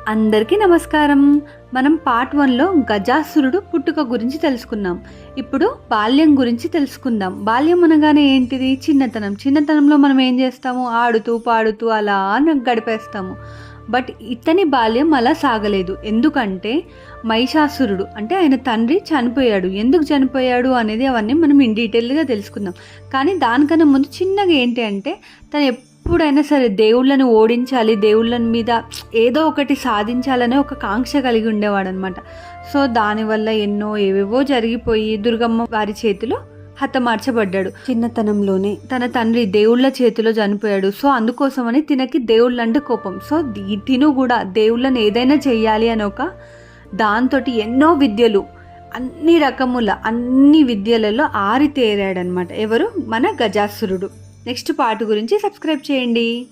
అందరికీ నమస్కారం. మనం పార్ట్ 1లో గజాసురుడు పుట్టుక గురించి తెలుసుకున్నాం. ఇప్పుడు బాల్యం గురించి తెలుసుకుందాం. బాల్యం అనగానే ఏంటిది? చిన్నతనం. చిన్నతనంలో మనం ఏం చేస్తాము? ఆడుతూ పాడుతూ అలా గడిపేస్తాము. బట్ ఇతని బాల్యం అలా సాగలేదు. ఎందుకంటే మహిషాసురుడు అంటే ఆయన తండ్రి చనిపోయాడు. ఎందుకు చనిపోయాడు అనేది అవన్నీ మనం ఇన్ డీటెయిల్గా తెలుసుకుందాం. కానీ దానికన్నా ముందు చిన్నగా ఏంటి అంటే తను ఎప్పుడైనా సరే దేవుళ్ళని ఓడించాలి, దేవుళ్ళని మీద ఏదో ఒకటి సాధించాలనే ఒక కాంక్ష కలిగి ఉండేవాడు అనమాట. సో దానివల్ల ఎన్నో ఏవేవో జరిగిపోయి దుర్గమ్మ వారి చేతిలో హతమార్చబడ్డాడు. చిన్నతనంలోనే తన తండ్రి దేవుళ్ళ చేతిలో చనిపోయాడు. సో అందుకోసమని తినకి దేవుళ్ళంటే కోపం. సో తిను కూడా దేవుళ్ళని ఏదైనా చెయ్యాలి అని ఒక దాంతో ఎన్నో విద్యలు అన్ని విద్యలలో ఆరితేరాడనమాట. ఎవరు? మన గజాసురుడు. నెక్స్ట్ పార్ట్ గురించి సబ్స్క్రైబ్ చేయండి.